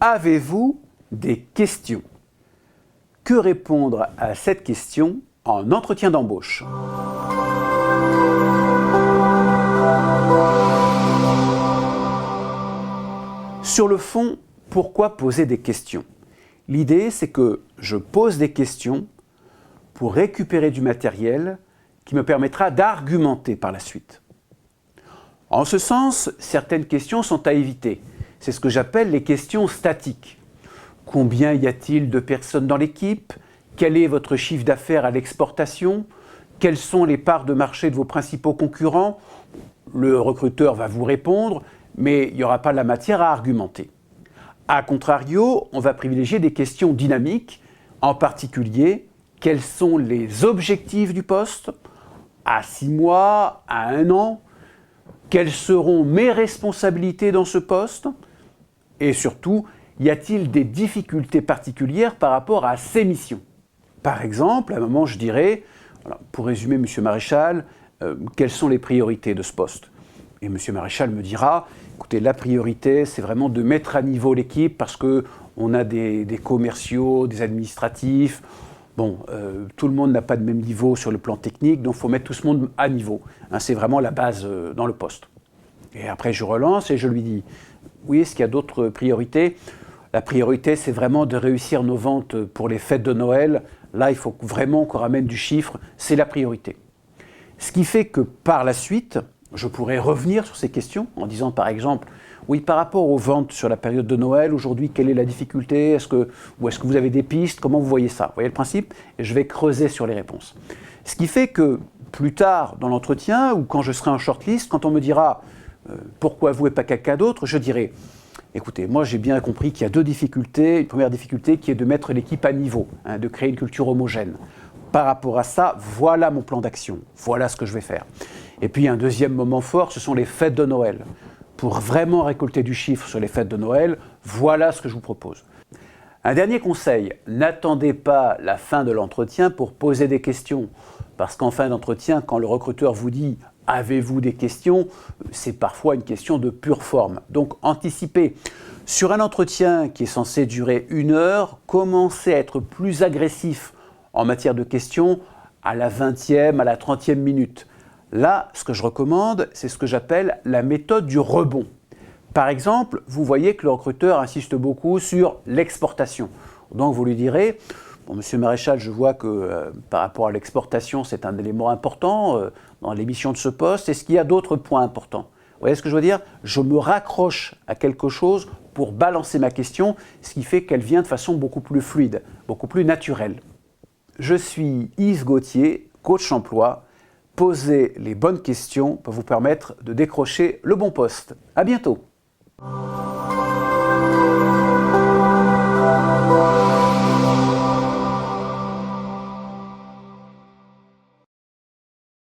Avez-vous des questions? Que répondre à cette question en entretien d'embauche? Sur le fond, pourquoi poser des questions? L'idée, c'est que je pose des questions pour récupérer du matériel qui me permettra d'argumenter par la suite. En ce sens, certaines questions sont à éviter. C'est ce que j'appelle les questions statiques. Combien y a-t-il de personnes dans l'équipe? Quel est votre chiffre d'affaires à l'exportation? Quelles sont les parts de marché de vos principaux concurrents? Le recruteur va vous répondre, mais il n'y aura pas la matière à argumenter. A contrario, on va privilégier des questions dynamiques, en particulier, quels sont les objectifs du poste à 6 mois, à 1 an? Quelles seront mes responsabilités dans ce poste? Et surtout, y a-t-il des difficultés particulières par rapport à ces missions? Par exemple, à un moment, je dirais, pour résumer, Monsieur Maréchal, quelles sont les priorités de ce poste? Et Monsieur Maréchal me dira, écoutez, la priorité, c'est vraiment de mettre à niveau l'équipe parce qu'on a des commerciaux, des administratifs. Bon, tout le monde n'a pas de même niveau sur le plan technique, donc il faut mettre tout ce monde à niveau. C'est vraiment la base dans le poste. Et après, je relance et je lui dis, oui, est-ce qu'il y a d'autres priorités? La priorité, c'est vraiment de réussir nos ventes pour les fêtes de Noël. Là, il faut vraiment qu'on ramène du chiffre, c'est la priorité. Ce qui fait que par la suite, je pourrais revenir sur ces questions en disant par exemple, oui, par rapport aux ventes sur la période de Noël, aujourd'hui, quelle est la difficulté? Ou est-ce que vous avez des pistes? Comment vous voyez ça? Vous voyez le principe? Et je vais creuser sur les réponses. Ce qui fait que plus tard dans l'entretien, ou quand je serai en shortlist, quand on me dira pourquoi vous et pas quelqu'un d'autre, je dirai, écoutez, moi j'ai bien compris qu'il y a 2 difficultés. Une première difficulté qui est de mettre l'équipe à niveau, de créer une culture homogène. Par rapport à ça, voilà mon plan d'action, voilà ce que je vais faire. Et puis un deuxième moment fort, ce sont les fêtes de Noël. Pour vraiment récolter du chiffre sur les fêtes de Noël, voilà ce que je vous propose. Un dernier conseil, n'attendez pas la fin de l'entretien pour poser des questions. Parce qu'en fin d'entretien, quand le recruteur vous dit « Avez-vous des questions ?», c'est parfois une question de pure forme. Donc anticipez. Sur un entretien qui est censé durer 1 heure, commencez à être plus agressif en matière de questions à la 20e, à la 30e minute. Là, ce que je recommande, c'est ce que j'appelle la méthode du rebond. Par exemple, vous voyez que le recruteur insiste beaucoup sur l'exportation. Donc vous lui direz, bon, Monsieur Maréchal, je vois que par rapport à l'exportation, c'est un élément important dans l'émission de ce poste. Est-ce qu'il y a d'autres points importants? Vous voyez ce que je veux dire? Je me raccroche à quelque chose pour balancer ma question, ce qui fait qu'elle vient de façon beaucoup plus fluide, beaucoup plus naturelle. Je suis Yves Gauthier, coach emploi. Poser les bonnes questions peut vous permettre de décrocher le bon poste. À bientôt.